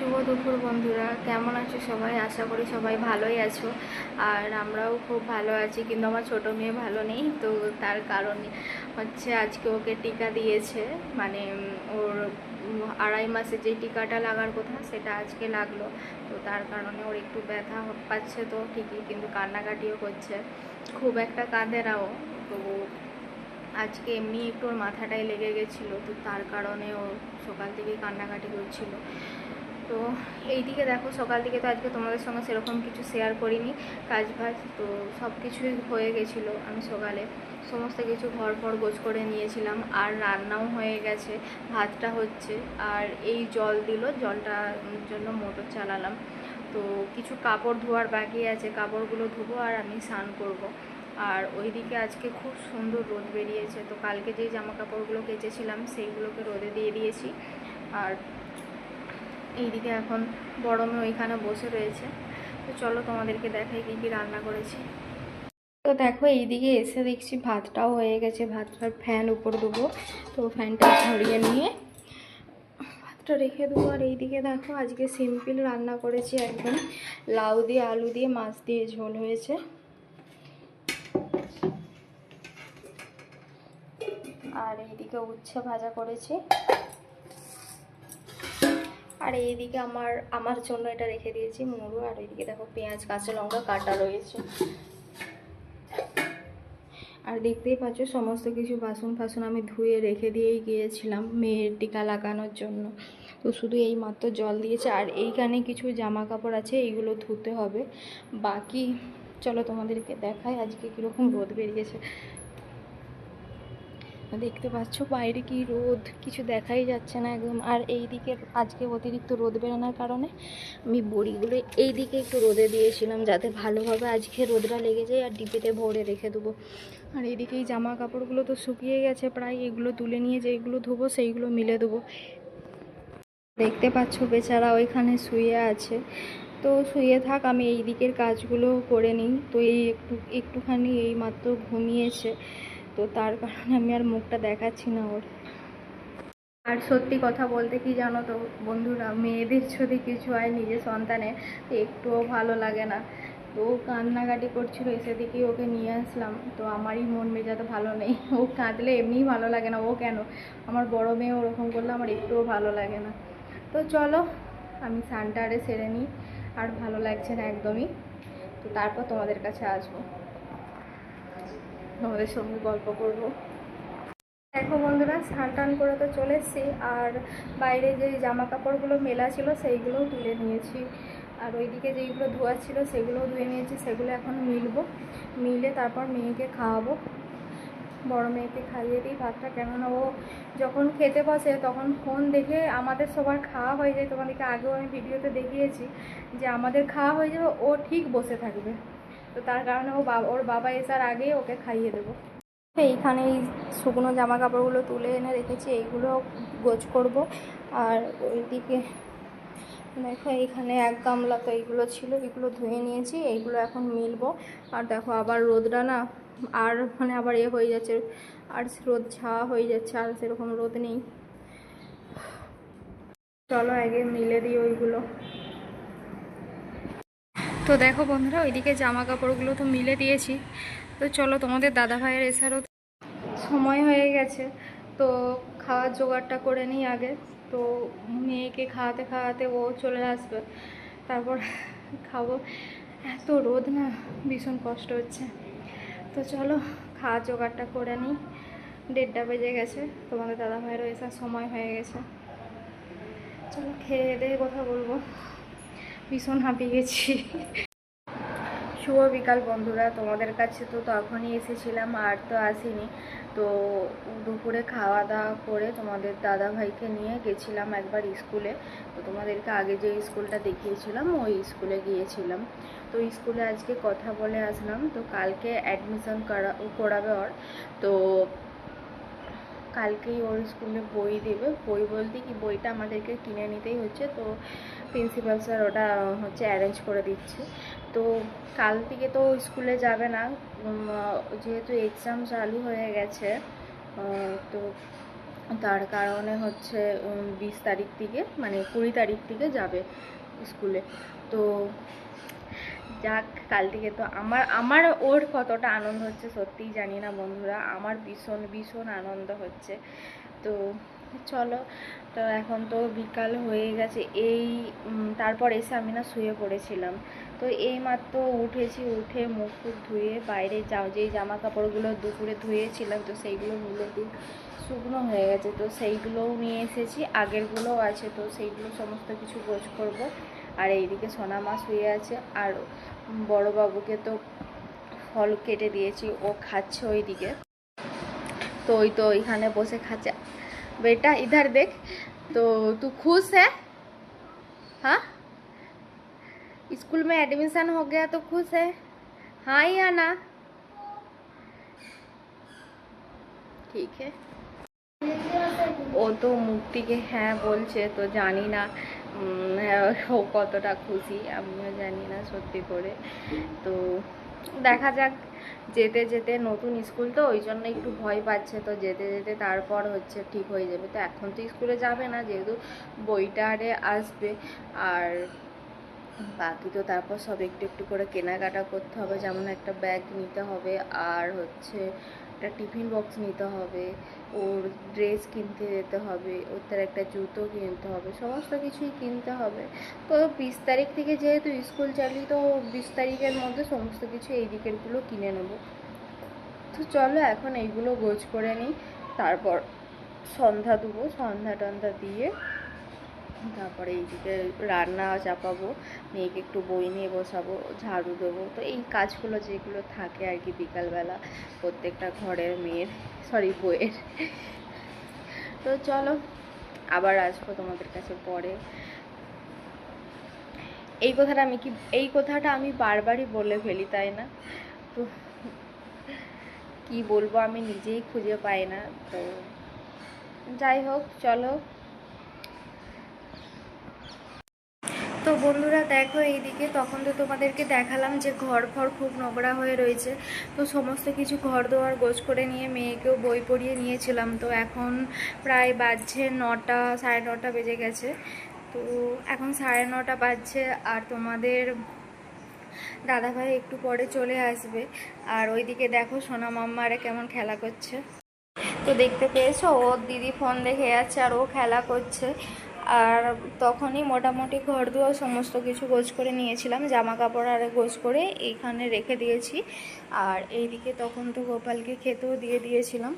শুভ দুপুর বন্ধুরা, কেমন আছো সবাই? আশা করি সবাই ভালোই আছো। আর আমরাও খুব ভালো আছি, কিন্তু আমার ছোটো মেয়ে ভালো নেই। তো তার কারণ হচ্ছে আজকে ওকে টিকা দিয়েছে, মানে ওর 2.5 মাসে যে টিকাটা লাগার কথা সেটা আজকে লাগলো। তো তার কারণে ওর একটু ব্যথা পাচ্ছে তো ঠিকই, কিন্তু কান্নাকাটিও করছে, খুব একটা কাঁদে নাও। তো আজকে এমনি একটু ওর মাথাটাই লেগে গেছিলো, তো তার কারণে ও সকাল থেকেই কান্নাকাটি করছিল। তো এইদিকে দেখো, সকাল থেকে তো আজকে তোমাদের সঙ্গে সেরকম কিছু শেয়ার করিনি, কাজ বাজ তো সব কিছুই হয়ে গেছিলো। আমি সকালে সমস্ত কিছু ঘর গোছ করে নিয়েছিলাম, আর রান্নাও হয়ে গেছে, ভাতটা হচ্ছে, আর এই জল দিল, জলটার জন্য মোটর চালালাম। তো কিছু কাপড় ধোয়ার বাকি আছে, কাপড়গুলো ধোবো আর আমি স্নান করব। আর ওইদিকে আজকে খুব সুন্দর রোদ বেরিয়েছে, তো কালকে যেই জামা কাপড়গুলো কেচেছিলাম সেইগুলোকে রোদে দিয়ে দিয়েছি। আর এইদিকে এখন বড় মেয়ে ওইখানে বসে রয়েছে। তো চলো তোমাদেরকে দেখাই কী কী রান্না করেছি। তো দেখো, এইদিকে এসে দেখছি ভাতটাও হয়ে গেছে, ভাতটার ফ্যান উপর দেবো, তো ফ্যানটা ঝরিয়ে নিয়ে ভাতটা রেখে দেবো। আর এইদিকে দেখো, আজকে সিম্পল রান্না করেছি, একদম লাউ দিয়ে আলু দিয়ে মাছ দিয়ে ঝোল হয়েছে। আর এইদিকে উচ্ছে ভাজা করেছি। আর এইদিকে আমার জন্য এটা রেখে দিয়েছি মুড়ো। আর এইদিকে দেখো পেঁয়াজ কাঁচা লঙ্কা কাটা রয়েছে। আর দেখতেই পাচ্ছ সমস্ত কিছু বাসন ফাসন আমি ধুয়ে রেখে দিয়েই গিয়েছিলাম মেয়ের টিকা লাগানোর জন্য। তো শুধু এই মাত্র জল দিয়েছে। আর এইখানে কিছু জামা কাপড় আছে, এইগুলো ধুতে হবে। বাকি চলো তোমাদেরকে দেখাই আজকে কীরকম রোদ বেরিয়েছে। দেখতে পাচ্ছ বাইরে কি রোদ, কিছু দেখাই যাচ্ছে না একদম। আর এই দিকে আজকে অতিরিক্ত রোদ বেরোনোর কারণে আমি বড়িগুলো এই দিকে একটু রোদে দিয়েছিলাম, যাতে ভালোভাবে আজকে রোদটা লেগে যায়। আর ডিপিতে ভরে রেখে দেবো। আর এইদিকে এই জামা কাপড়গুলো তো শুকিয়ে গেছে প্রায়, এগুলো তুলে নিয়ে যেগুলো ধোবো সেইগুলো মিলে দেবো। দেখতে পাচ্ছ বেচারা ওইখানে শুয়ে আছে, তো শুয়ে থাক, আমি এই দিকের কাজগুলো করে নিই। তো এই একটুখানি এই মাত্র ঘুমিয়েছে, তো তার কারণে আমি আর মুখটা দেখাচ্ছি না ওর। আর সত্যি কথা বলতে কি জানো তো বন্ধুরা, মেয়েদের যদি কিছু হয় নিজের সন্তানের, তো একটুও ভালো লাগে না। তো ও কান্নাকাটি করছিল, এসে দেখি ওকে নিয়ে আসলাম, তো আমারই মন মেজাতে ভালো নেই। ও কাঁদলে এমনিই ভালো লাগে না, ও কেন, আমার বড় মেয়ে ওরকম করলে আমার একটুও ভালো লাগে না। তো চলো আমি স্নানটা আরে সেরে নিই, আর ভালো লাগছে না একদমই। তো তারপর তোমাদের কাছে আসবো, তোমাদের সঙ্গে গল্প করবো। দেখো বন্ধুরা, স্নান টান করে তো চলে এসেছি। আর বাইরে যে জামা কাপড়গুলো মেলা ছিল সেইগুলোও তুলে নিয়েছি। আর ওইদিকে যেইগুলো ধোয়া ছিল সেগুলোও ধুয়ে নিয়েছি, সেগুলো এখন মিলবো, মিলে তারপর মেয়েকে খাওয়াবো। বড় মেয়েকে খাইয়ে দিই ভাতটা, কেননা ও যখন খেতে বসে তখন ফোন দেখে আমাদের সবার খাওয়া হয়ে যায়। তোমাদেরকে আগেও আমি ভিডিওতে দেখিয়েছি যে আমাদের খাওয়া হয়ে যাবে, ও ঠিক বসে থাকবে। তো তার কারণে ওর বাবা আসার আগেই ওকে খাইয়ে দেবো। এইখানে এই শুকনো জামা কাপড়গুলো তুলে এনে রেখেছি, এইগুলো গোছ করব। আর ওইদিকে দেখো এইখানে এক গামলা তো এইগুলো ছিল, এগুলো ধুয়ে নিয়েছি, এইগুলো এখন মিলবো। আর দেখো আবার রোদটা না, আর মানে আবার হয়ে যাচ্ছে, আর রোদ ছাওয়া হয়ে যাচ্ছে, আর সেরকম রোদ নেই। চলো আগে মিলে দিই ওইগুলো। তো দেখো বন্ধুরা, ওইদিকে জামা কাপড়গুলো তো মিলে দিয়েছি। তো চলো, তোমাদের দাদা ভাইয়ের এসারও সময় হয়ে গেছে, তো খাওয়ার জোগাড়টা করে নিই আগে। তো মেয়েকে খাওয়াতে খাওয়াতে ও চলে আসবে, তারপর খাবো। এত রোদ না, ভীষণ কষ্ট হচ্ছে। তো চলো খাওয়ার জোগাড়টা করে নিই, 1:30 বেজে গেছে, তোমাদের দাদা ভাইয়েরও এসার সময় হয়ে গেছে। চলো খেয়ে দিয়ে কথা বলবো, ভীষণ হাঁপিয়ে গেছি। শুভ বিকাল বন্ধুরা, তোমাদের কাছে তো তখনই এসেছিলাম, আর তো আসিনি। তো দুপুরে খাওয়া দাওয়া করে তোমাদের দাদা ভাইকে নিয়ে গেছিলাম একবার স্কুলে। তো তোমাদেরকে আগে যে স্কুলটা দেখিয়েছিলাম ওই স্কুলে গিয়েছিলাম। তো স্কুলে আজকে কথা বলে আসলাম, তো কালকে অ্যাডমিশন করাবে ওর। তো কালকেই ওর স্কুলে বই দেবে, বই বলতে কি বইটা আমাদেরকে কিনে নিতেই হচ্ছে। তো প্রিন্সিপাল স্যার ওটা হচ্ছে অ্যারেঞ্জ করে দিচ্ছে। তো কাল থেকে তো স্কুলে যাবে না, যেহেতু এক্সাম চালু হয়ে গেছে। তো তার কারণে হচ্ছে 20 তারিখ থেকে মানে 20 তারিখ থেকে যাবে স্কুলে। তো যাক, কাল থেকে তো আমার আমার ওর কতটা আনন্দ হচ্ছে সত্যিই জানি না বন্ধুরা, আমার ভীষণ ভীষণ আনন্দ হচ্ছে। তো চলো, তো এখন তো বিকাল হয়ে গেছে, এই তারপর এসে আমি না শুয়ে পড়েছিলাম। তো এই মাত্র উঠেছি, উঠে মুখ টুখ ধুয়ে বাইরে যেই জামা কাপড়গুলো দুপুরে ধুয়েছিলাম তো সেইগুলো মূলত শুকনো হয়ে গেছে, তো সেইগুলোও নিয়ে এসেছি, আগেরগুলোও আছে, তো সেইগুলো সমস্ত কিছু গোছ করব। আর এইদিকে সোনা মা শুয়ে আছে, আর বড় বাবুকে তো ফল কেটে দিয়েছি, ও খাচ্ছে ওইদিকে। तो वही तो এখানে বসে খাচ্ছে। बेटा इधर देख, तो तू खुश है? हाँ, स्कूल में एडमिशन हो गया तो खुश है? हाँ या ना? ठीक है। ও তো মুখ থেকে হ্যাঁ বলছে, তো জানি না ও কতটা খুশি, আমিও জানি না সত্যি করে। তো দেখা যাক, যেতে যেতে নতুন স্কুল তো ওই জন্য একটু ভয় পাচ্ছে, তো যেতে যেতে তারপর হচ্ছে ঠিক হয়ে যাবে। তো এখন তো স্কুলে যাবে না, যেহেতু বইটা আরে আসবে, আর বাকি তো তারপর সব একটু একটু করে কেনাকাটা করতে হবে, যেমন একটা ব্যাগ নিতে হবে, আর হচ্ছে একটা টিফিন বক্স নিতে হবে, ওর ড্রেস কিনতে যেতে হবে, ওর তার একটা জুতো কিনতে হবে, সমস্ত কিছুই কিনতে হবে। তো 20 তারিখ থেকে যেহেতু স্কুল চালি, তো 20 তারিখের মধ্যে সমস্ত কিছু এই দিকেরগুলো কিনে নেব। তো চলো এখন এইগুলো গোছ করে নিই, তারপর সন্ধ্যা দেবো, সন্ধ্যা টন্ধ্যা দিয়ে তারপরে এইদিকে রান্না চাপাবো, মেয়েকে একটু বই নিয়ে বসাবো, ঝাড়ু দেবো। তো এই কাজগুলো যেগুলো থাকে আর কি বিকালবেলা প্রত্যেকটা ঘরের মেয়ের, সরি বউয়ের। তো চলো, আবার আসবো তোমাদের কাছে পরে। এই কথাটা আমি বারবারই বলে ফেলি, তাই না? তো কি বলবো আমি নিজেই খুঁজে পাই না। তো যাই হোক, চলো। তো বন্ধুরা দেখো, এইদিকে তখন তো তোমাদেরকে দেখালাম যে ঘর খুব নোংরা হয়ে রয়েছে, তো সমস্ত কিছু ঘর দোয়ার গোছ করে নিয়ে মেয়েকেও বই পড়িয়ে নিয়েছিলাম। তো এখন প্রায় বাজছে 9টা, 9:30 বেজে গেছে। তো এখন 9:30 বাজছে, আর তোমাদের দাদাভাই একটু পরে চলে আসবে। আর ওইদিকে দেখো সোনা মাম্মারে কেমন খেলা করছে। তো দেখতে পেয়েছো, ওর দিদি ফোন দেখে যাচ্ছে আর ও খেলা করছে। আর তখনই মোটামুটি ঘর দুয়ার সমস্ত কিছু গোছ করে নিয়েছিলাম, জামা কাপড় আর গোছ করে এইখানে রেখে দিয়েছি। আর এইদিকে তখন তো গোপালকে খেতেও দিয়ে দিয়েছিলাম।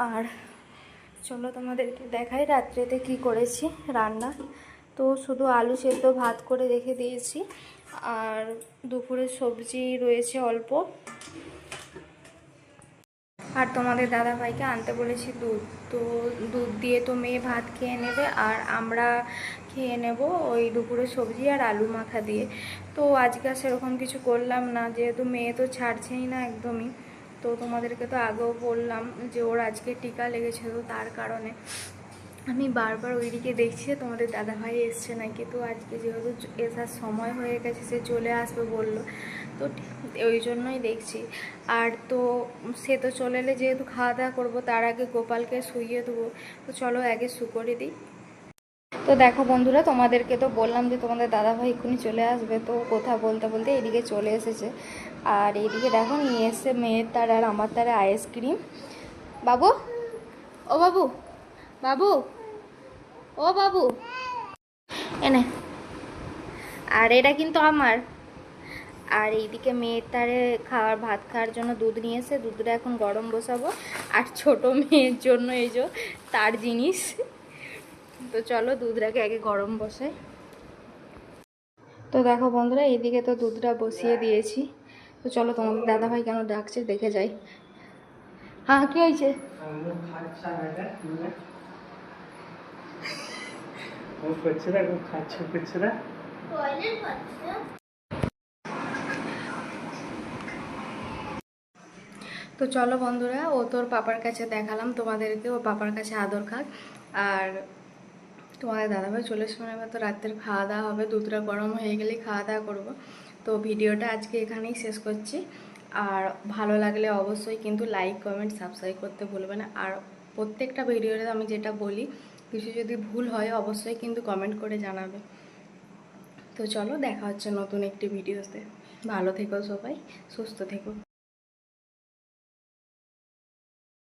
আর চলো তোমাদেরকে দেখাই রাত্রেতে কি করেছি রান্না। তো শুধু আলু সেদ্ধ ভাত করে রেখে দিয়েছি, আর দুপুরে সবজি রয়েছে অল্প। আর তোমাদের দাদাভাইকে আনতে বলেছি দুধ, তো দুধ দিয়ে তো মেয়ে ভাত খেয়ে নেবে, আর আমরা খেয়ে নেব ওই দুপুরে সবজি আর আলু মাখা দিয়ে। তো আজকে সেরকম কিছু করলাম না, যেহেতু মেয়ে তো ছাড়ছেই না একদমই। তো তোমাদেরকে তো আগেও বললাম যে ওর আজকে টিকা লেগেছে, তো তার কারণে আমি বারবার ওইদিকে দেখছি তোমাদের দাদাভাই এসছে নাকি। তো আজকে যেহেতু এসার সময় হয়ে গেছে, সে চলে আসবে বললো, তো ওই জন্যই দেখছি। আর তো সে তো চলে এলে যেহেতু খাওয়া দাওয়া করবো, তার আগে গোপালকে শুইয়ে দেবো। তো চলো আগে শু করে দিই। তো দেখো বন্ধুরা, তোমাদেরকে তো বললাম যে তোমাদের দাদাভাই এক্ষুনি চলে আসবে, তো কথা বলতে বলতে এদিকে চলে এসেছে। আর এইদিকে দেখো নিয়ে এসে মেয়ের তার আর আমার তারে আইসক্রিম। বাবু, ও বাবু, বাবু, ও বাবু, এনে। আর এটা কিন্তু আমার। আর এইদিকে মেয়ের তারে ভাত খাওয়ার জন্য দুধ নিয়ে এসে দুধটা এখন গরম বসাবো। আর ছোট মেয়ের জন্য এই যে তার জিনিস। তো চলো দুধটাকে আগে গরম বসাই। তো দেখো বন্ধুরা, এইদিকে তো দুধটা বসিয়ে দিয়েছি। তো চলো তোমাদের দাদাভাই কেন ডাকছে দেখে যাই। হ্যাঁ, কি হয়েছে? তো চলো বন্ধুরা, ও তোর পাপার কাছে দেখালাম তোমাদেরকে, ও পাপার কাছে আদর খাক। আর তোমাদের দাদাভাই চলে এসে এবার তো রাতের খাওয়া দাওয়া হবে, দুধটা গরম হয়ে গেলেই খাওয়া দাওয়া করবো। তো ভিডিওটা আজকে এখানেই শেষ করছি। আর ভালো লাগলে অবশ্যই কিন্তু লাইক কমেন্ট সাবস্ক্রাইব করতে ভুলবে না। আর প্রত্যেকটা ভিডিওতে আমি যেটা বলি, কিছু যদি ভুল হয় অবশ্যই কিন্তু কমেন্ট করে জানাবে। তো চলো, দেখা হচ্ছে নতুন একটি ভিডিওতে। ভালো থেকো সবাই, সুস্থ থেকো।